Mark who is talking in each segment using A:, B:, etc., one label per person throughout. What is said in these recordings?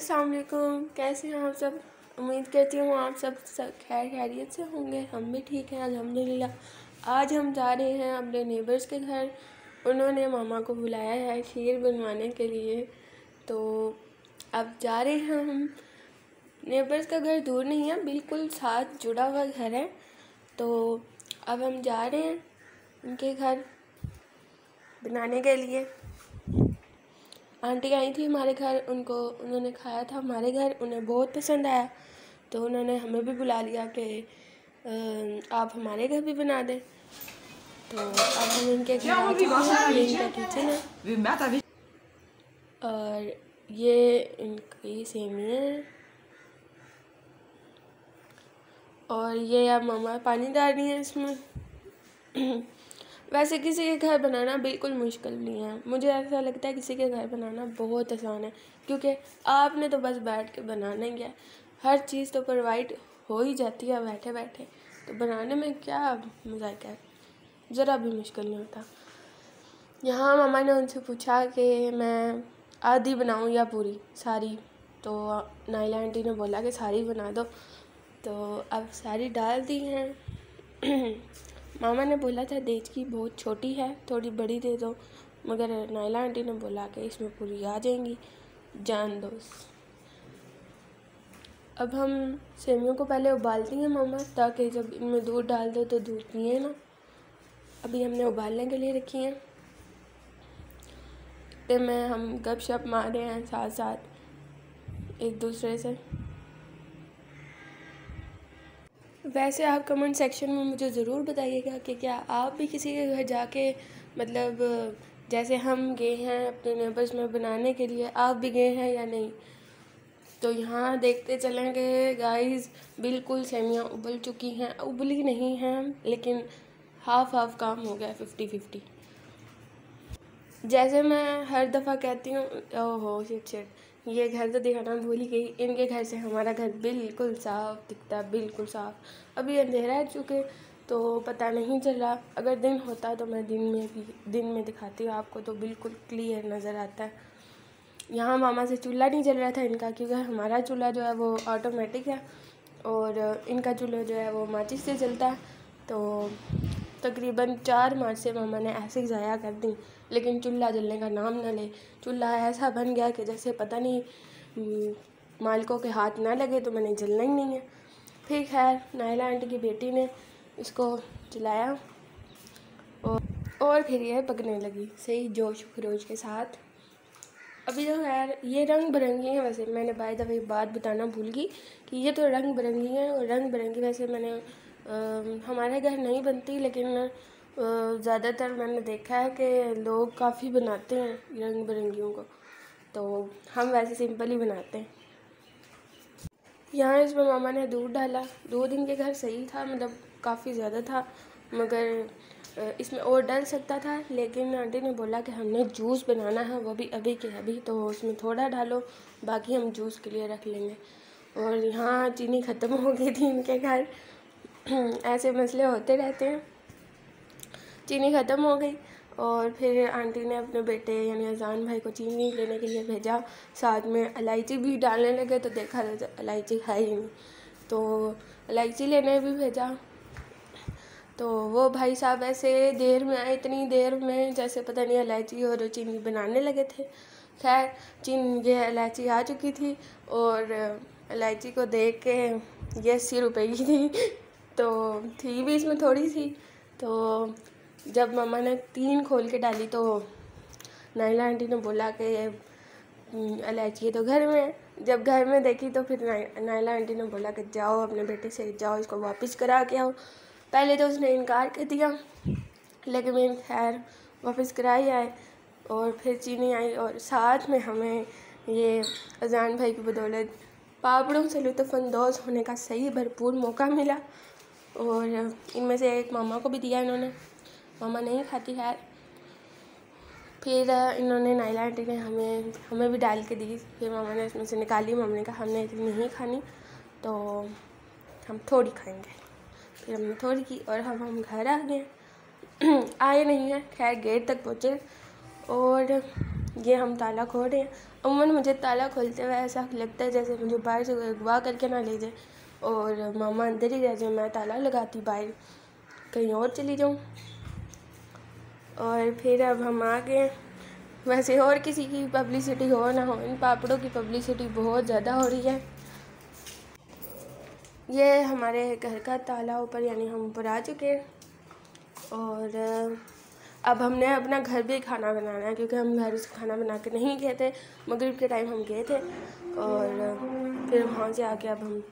A: अस्सलाम वालेकुम, कैसे हैं आप सब। उम्मीद करती हूँ आप सब खैर खैरियत से होंगे। हम भी ठीक हैं अल्हम्दुलिल्लाह। आज हम जा रहे हैं अपने नेबर्स के घर। उन्होंने मामा को बुलाया है खीर बनवाने के लिए, तो अब जा रहे हैं हम। नेबर्स का घर दूर नहीं है, बिल्कुल साथ जुड़ा हुआ घर है। तो अब हम जा रहे हैं उनके घर बनाने के लिए। आंटी आई थी हमारे घर, उन्होंने खाया था हमारे घर, उन्हें बहुत पसंद आया, तो उन्होंने हमें भी बुला लिया कि आप हमारे घर भी बना दें। तो अब हम इनके घर आ चुके हैं। ये इनका किचन है और ये इनकी सेमियाँ हैं और ये अब मम्मा पानी डाल रही है इसमें। वैसे किसी के घर बनाना बिल्कुल मुश्किल नहीं है, मुझे ऐसा लगता है किसी के घर बनाना बहुत आसान है, क्योंकि आपने तो बस बैठ के बनाना ही है। हर चीज़ तो प्रोवाइड हो ही जाती है बैठे बैठे, तो बनाने में क्या मज़ाक है, ज़रा भी मुश्किल नहीं होता। यहाँ मामा ने उनसे पूछा कि मैं आधी बनाऊँ या पूरी सारी, तो नाइला आंटी ने बोला कि सारी बना दो, तो अब सारी डाल दी हैं। मामा ने बोला था देचकी बहुत छोटी है, थोड़ी बड़ी दे दो, मगर नाइला आंटी ने बोला कि इसमें पूरी आ जाएंगी, जान दो। अब हम सेमियों को पहले उबालती हैं मामा, ताकि जब इनमें दूध डाल दो तो दूध पिए ना। अभी हमने उबालने के लिए रखी हैं। इतने में हम गपशप मार रहे हैं साथ साथ एक दूसरे से। वैसे आप कमेंट सेक्शन में मुझे ज़रूर बताइएगा कि क्या आप भी किसी के घर जाके, मतलब जैसे हम गए हैं अपने नेबर्स में बनाने के लिए, आप भी गए हैं या नहीं। तो यहाँ देखते चलेंगे गाइस, बिल्कुल सेमियाँ उबल चुकी हैं, उबली नहीं हैं लेकिन हाफ हाफ काम हो गया, 50-50। जैसे मैं हर दफ़ा कहती हूँ, ओहो शिट, ये घर तो दिखाना भूल ही गई। इनके घर से हमारा घर बिल्कुल साफ़ दिखता है, बिल्कुल साफ़। अभी अंधेरा है चूँकि, तो पता नहीं चल रहा। अगर दिन होता तो मैं दिन में दिखाती हूँ आपको, तो बिल्कुल क्लियर नज़र आता है। यहाँ मामा से चूल्हा नहीं जल रहा था इनका, क्योंकि हमारा चूल्हा जो है वो ऑटोमेटिक है और इनका चूल्हा जो है वो माचिस से जलता है। तो तकरीबन 4 मार्च से मामा ने ऐसे ही ज़ाया कर दी, लेकिन चूल्हा जलने का नाम ना ले। चूल्हा ऐसा बन गया कि जैसे पता नहीं मालिकों के हाथ ना लगे तो मैंने जलना ही नहीं है। फिर खैर नाइला आंटी की बेटी ने इसको जलाया और फिर यह पकने लगी सही जोश खरोश के साथ। अभी तो खैर ये रंग बिरंगी हैं। वैसे मैंने बाय द वे बात बताना भूल गई कि ये तो रंग बिरंगी हैं, और रंग बिरंगी वैसे मैंने हमारे घर नहीं बनती, लेकिन ज़्यादातर मैंने देखा है कि लोग काफ़ी बनाते हैं रंग बिरंगियों को, तो हम वैसे सिंपल ही बनाते हैं। यहाँ इसमें मामा ने दूध डाला। दूध इनके घर सही था, मतलब काफ़ी ज़्यादा था, मगर इसमें और डल सकता था, लेकिन आंटी ने बोला कि हमने जूस बनाना है, वो भी अभी के अभी, तो उसमें थोड़ा डालो, बाकी हम जूस के लिए रख लेंगे। और यहाँ चीनी ख़त्म हो गई थी इनके घर। ऐसे मसले होते रहते हैं। चीनी ख़त्म हो गई और फिर आंटी ने अपने बेटे यानी अजान भाई को चीनी लेने के लिए भेजा। साथ में इलायची भी डालने लगे तो देखा तो इलायची खाई ही नहीं, तो इलायची लेने भी भेजा। तो वो भाई साहब ऐसे देर में आए, इतनी देर में जैसे पता नहीं इलायची और चीनी बनाने लगे थे। खैर ये इलायची आ चुकी थी और इलायची को देख के ये 80 रुपये की थी, तो थी भी इसमें थोड़ी सी। तो जब मम्मा ने 3 खोल के डाली तो नाइला आंटी ने बोला कि इलायची तो घर में है। जब घर में देखी तो फिर नाइला आंटी ने बोला कि जाओ अपने बेटे से जाओ इसको वापस करा के आओ। पहले तो उसने इनकार कर दिया, लेकिन मैं खैर वापस कराई आए और फिर चीनी आई, और साथ में हमें ये अजान भाई की बदौलत पापड़ों से लुत्फ़अंदोज़ होने का सही भरपूर मौका मिला। और इनमें से एक मामा को भी दिया इन्होंने, मामा नहीं खाती है। फिर इन्होंने नाइला आंटी ने हमें भी डाल के दी। फिर मामा ने इसमें से निकाली, मामा ने कहा हमने इतनी नहीं खानी तो हम थोड़ी खाएंगे। फिर हमने थोड़ी की और हम घर आ गए। आए नहीं हैं, खैर गेट तक पहुँचे और ये हम ताला खोल रहे हैं। अमूमन मुझे ताला खोलते हुए ऐसा लगता है जैसे मुझे बाहर से अगवा करके ना ले जाए और मामा अंदर ही रह जाए, मैं ताला लगाती बाहर कहीं और चली जाऊँ। और फिर अब हम आ गए। वैसे और किसी की पब्लिसिटी हो ना हो, इन पापड़ों की पब्लिसिटी बहुत ज़्यादा हो रही है। ये हमारे घर का ताला ऊपर, यानी हम ऊपर आ चुके हैं। और अब हमने अपना घर भी खाना बनाना है, क्योंकि हम घर से खाना बना के नहीं गए थे। मगरिब के टाइम हम गए थे और फिर वहाँ से आके अब हम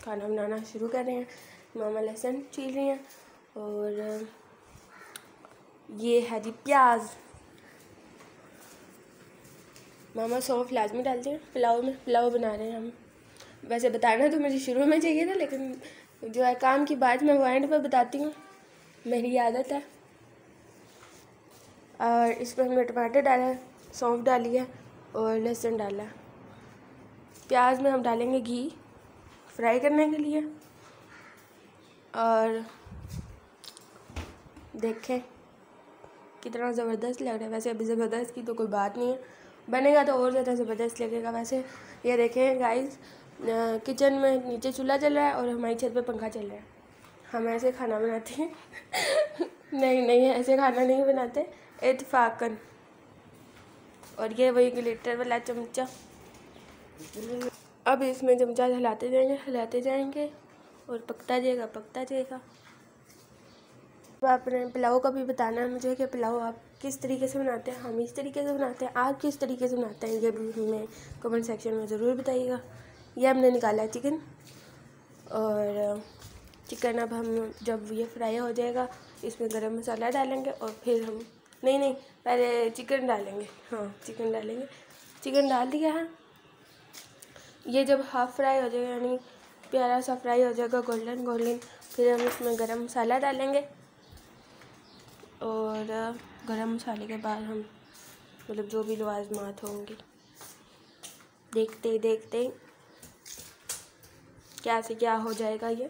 A: खाना बनाना शुरू कर रहे हैं। मामा लहसुन छील रही हैं और ये है जी प्याज। मामा सौंफ लाजमी डालते हैं पुलाव में, पुलाव बना रहे हैं हम। वैसे बताना तो मुझे शुरू में चाहिए था, लेकिन जो है काम की बात मैं वो एंड पर बताती हूँ, मेरी आदत है। और इसमें हमने टमाटर डाला है, सौंफ डाली है और लहसुन डाला है। प्याज में हम डालेंगे घी फ्राई करने के लिए। और देखें कितना ज़बरदस्त लग रहा है। वैसे अभी ज़बरदस्त की तो कोई बात नहीं है, बनेगा तो और ज़्यादा ज़बरदस्त लगेगा। वैसे ये देखें गाइस, किचन में नीचे चूल्हा चल रहा है और हमारी छत पे पंखा चल रहा है। हम ऐसे खाना बनाते हैं नहीं ऐसे खाना नहीं बनाते इत्तेफाकन। और ये वही ग्लिटर वाला चमचा। अब इसमें चमचा हिलाते जाएंगे और पकता जाएगा। अब आपने पुलाव का भी बताना है मुझे कि पुलाव आप किस तरीके से बनाते हैं। हम इस तरीके से बनाते हैं, आप किस तरीके से बनाते हैं, ये भी हमें कमेंट सेक्शन में ज़रूर बताइएगा। ये हमने निकाला चिकन, और चिकन अब हम जब ये फ्राई हो जाएगा इसमें गरम मसाला डालेंगे और फिर हम नहीं पहले चिकन डालेंगे। हाँ चिकन डालेंगे। चिकन डाल दिया है। ये जब हाफ़ फ्राई हो जाएगा, यानी प्यारा सा फ्राई हो जाएगा गोल्डन, फिर हम इसमें गरम मसाला डालेंगे। और गरम मसाले के बाद हम मतलब जो भी लवाज़मात होंगी, देखते क्या से क्या हो जाएगा। ये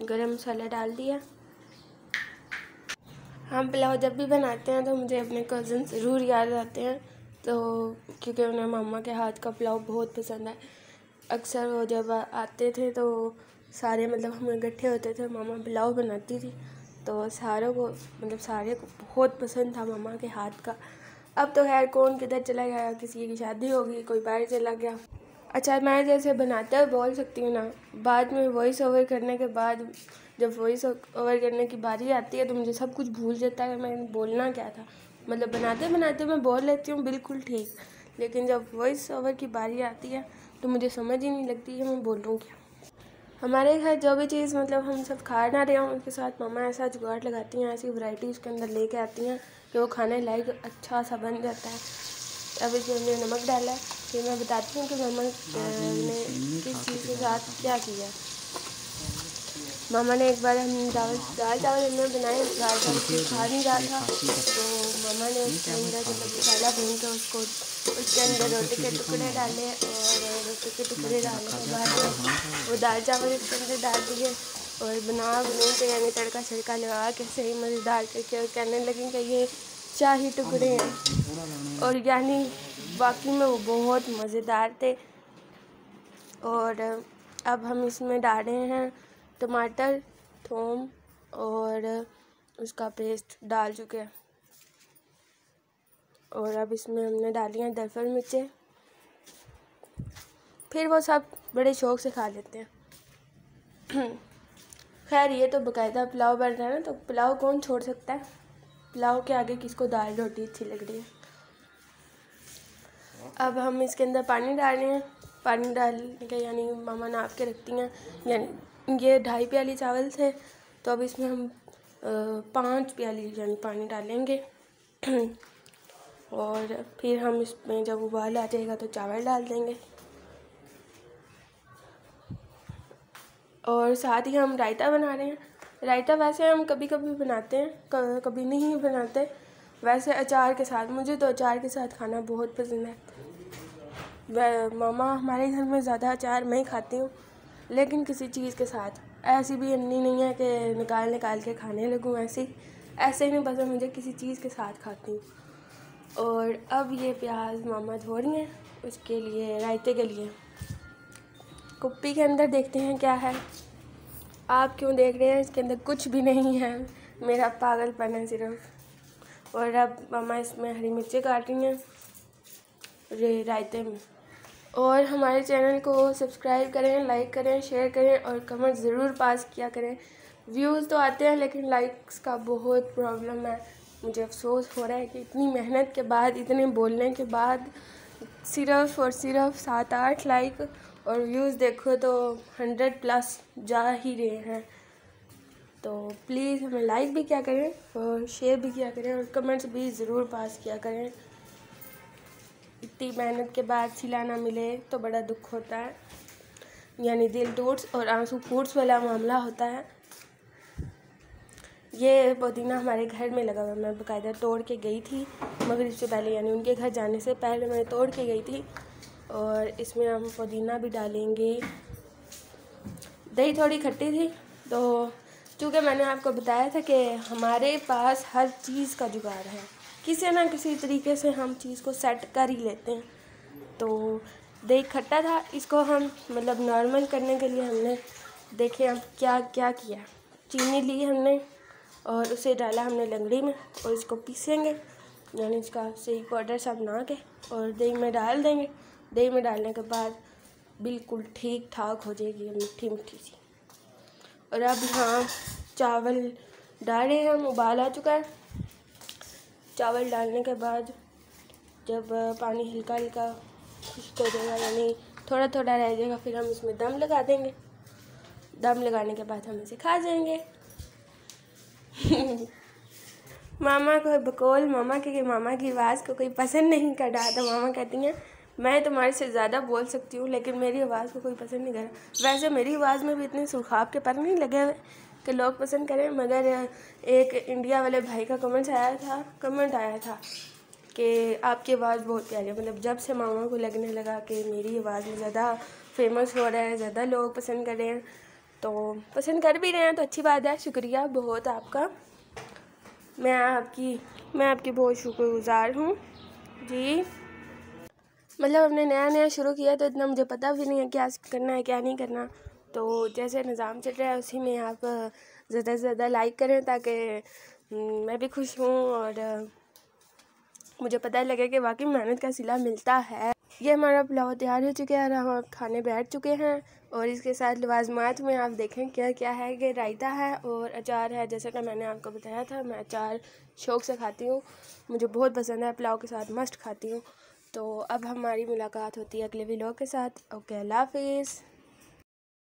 A: गरम मसाला डाल दिया। हम पुलाव जब भी बनाते हैं तो मुझे अपने कज़न ज़रूर याद आते हैं, तो क्योंकि उन्हें मामा के हाथ का पुलाव बहुत पसंद है। अक्सर वो जब आते थे तो सारे मतलब हम इकट्ठे होते थे, मामा पुलाव बनाती थी तो सारे को बहुत पसंद था मामा के हाथ का। अब तो खैर कौन किधर चला गया, किसी की शादी होगी, कोई बाहर चला गया। अच्छा, मैं जैसे बनाते हुए बोल सकती हूँ ना, बाद में वॉइस ओवर करने के बाद जब वॉइस ओवर करने की बारी आती है तो मुझे सब कुछ भूल जाता है मैंने बोलना क्या था। मतलब बनाते मैं बोल लेती हूँ बिल्कुल ठीक, लेकिन जब वॉइस ओवर की बारी आती है तो मुझे समझ ही नहीं लगती कि मैं बोल रहा हूँ क्या। हमारे घर जो भी चीज़ मतलब हम सब खा ना रहे हों, उनके साथ मामा ऐसा जुगाड़ लगाती हैं, ऐसी वैरायटी उसके अंदर लेके आती हैं कि वो खाने लायक अच्छा सा बन जाता है। अब इसमें हमने नमक डाला है। फिर मैं बताती हूँ कि मामा ने किस चीज़ के साथ क्या किया। मामा ने एक बार हम दाल चावल हमने बनाए, दाल चावल खा नहीं रहा था तो मामा ने उसके अंदर जब मसाला भून कर उसके अंदर रोटी के टुकड़े डाले, और रोटी के टुकड़े डालने के बाद वो दाल चावल उसके अंदर डाल दिए और बना के यानी तड़का छड़का लगा के सही मज़ेदार करके, और कहने लगे कि ये शाही टुकड़े हैं, और यानी वाकई में वो बहुत मज़ेदार थे। और अब हम इसमें डाल रहे हैं टमाटर, थूम और उसका पेस्ट डाल चुके हैं, और अब इसमें हमने डाली हैं दरअसल मिर्चें। फिर वो सब बड़े शौक़ से खा लेते हैं। खैर ये तो बाकायदा पुलाव बन रहा है ना, तो पुलाव कौन छोड़ सकता है। पुलाव के आगे किसको दाल रोटी अच्छी लग रही है। अब हम इसके अंदर पानी डाल रहे हैं। पानी डाल के यानी मामा नाप के रखती हैं, यानी ये 2.5 प्याली चावल थे तो अब इसमें हम 5 प्याली यानी पानी डालेंगे। और फिर हम इसमें जब उबाल आ जाएगा तो चावल डाल देंगे, और साथ ही हम रायता बना रहे हैं। रायता वैसे हम कभी कभी बनाते हैं, कभी नहीं बनाते। वैसे अचार के साथ, मुझे तो अचार के साथ खाना बहुत पसंद है। मामा हमारे घर में ज़्यादा अचार मैं ही खाती हूँ, लेकिन किसी चीज़ के साथ। ऐसी भी अन्नी नहीं है कि निकाल के खाने लगूँ, ऐसे ही नहीं पसंद मुझे, किसी चीज़ के साथ खाती हूँ। और अब ये प्याज मामा धो रही हैं उसके लिए, रायते के लिए। कुप्पी के अंदर देखते हैं क्या है। आप क्यों देख रहे हैं? इसके अंदर कुछ भी नहीं है, मेरा पागलपन है सिर्फ। और अब मामा इसमें हरी मिर्ची काट रही हैं रायते में। और हमारे चैनल को सब्सक्राइब करें, लाइक करें, शेयर करें और कमेंट ज़रूर पास किया करें। व्यूज़ तो आते हैं लेकिन लाइक्स का बहुत प्रॉब्लम है। मुझे अफसोस हो रहा है कि इतनी मेहनत के बाद, इतने बोलने के बाद सिर्फ़ और सिर्फ 7-8 लाइक, और व्यूज़ देखो तो 100+ जा ही रहे हैं। तो प्लीज़ हमें लाइक भी किया करें और शेयर भी किया करें और कमेंट्स भी ज़रूर पास किया करें। इतनी मेहनत के बाद सिला ना मिले तो बड़ा दुख होता है, यानी दिल टूट्स और आंसू फूट्स वाला मामला होता है। ये पुदीना हमारे घर में लगा हुआ, मैं बाकायदा तोड़ के गई थी मगरिब से पहले, यानी उनके घर जाने से पहले मैं तोड़ के गई थी। और इसमें हम पुदीना भी डालेंगे। दही थोड़ी खट्टी थी, तो चूँकि मैंने आपको बताया था कि हमारे पास हर चीज़ का जुगाड़ है, किसी ना किसी तरीके से हम चीज़ को सेट कर ही लेते हैं। तो दही खट्टा था, इसको हम मतलब नॉर्मल करने के लिए हमने देखे हम क्या क्या किया। चीनी ली हमने और उसे डाला हमने लंगड़ी में और इसको पीसेंगे, यानी इसका सही पाउडर सा बना के और दही में डाल देंगे। दही में डालने के बाद बिल्कुल ठीक ठाक हो जाएगी, मीठी मीठी सी। और अब यहाँ चावल डाले हम, उबाल आ चुका है। चावल डालने के बाद जब पानी हल्का हल्का खुश्क हो जाएगा, यानी थोड़ा थोड़ा रह जाएगा, फिर हम इसमें दम लगा देंगे। दम लगाने के बाद हम इसे खा जाएंगे। मामा को बकौल मामा की आवाज़ को कोई पसंद नहीं कर रहा, तो मामा कहती हैं मैं तुम्हारे से ज़्यादा बोल सकती हूँ लेकिन मेरी आवाज़ को कोई पसंद नहीं कर रहा। वैसे मेरी आवाज़ में भी इतने सुर्खाब के पर नहीं लगे हुए कि लोग पसंद करें, मगर एक इंडिया वाले भाई का कमेंट आया था कि आपकी आवाज़ बहुत प्यारी है। मतलब जब से मामा को लगने लगा कि मेरी आवाज़ में ज़्यादा फेमस हो रहा है, ज़्यादा लोग पसंद कर रहे हैं, तो पसंद कर भी रहे हैं तो अच्छी बात है। शुक्रिया बहुत आपका, मैं आपकी बहुत शुक्रगुज़ार हूँ जी। मतलब हमने नया शुरू किया तो इतना मुझे पता भी नहीं है क्या करना है क्या नहीं करना। तो जैसे निज़ाम चल रहा है उसी में आप ज़्यादा से ज़्यादा लाइक करें ताकि मैं भी खुश हूँ और मुझे पता लगे कि वाकई मेहनत का सिला मिलता है। ये हमारा पुलाव तैयार हो चुका है और हम खाने बैठ चुके हैं। और इसके साथ लवाजमात में आप देखें क्या क्या है कि रायता है और अचार है। जैसा कि मैंने आपको बताया था, मैं अचार शौक़ से खाती हूँ, मुझे बहुत पसंद है, पुलाव के साथ मस्त खाती हूँ। तो अब हमारी मुलाकात होती है अगले व्लॉग के साथ। ओके, अल्लाह हाफिज़।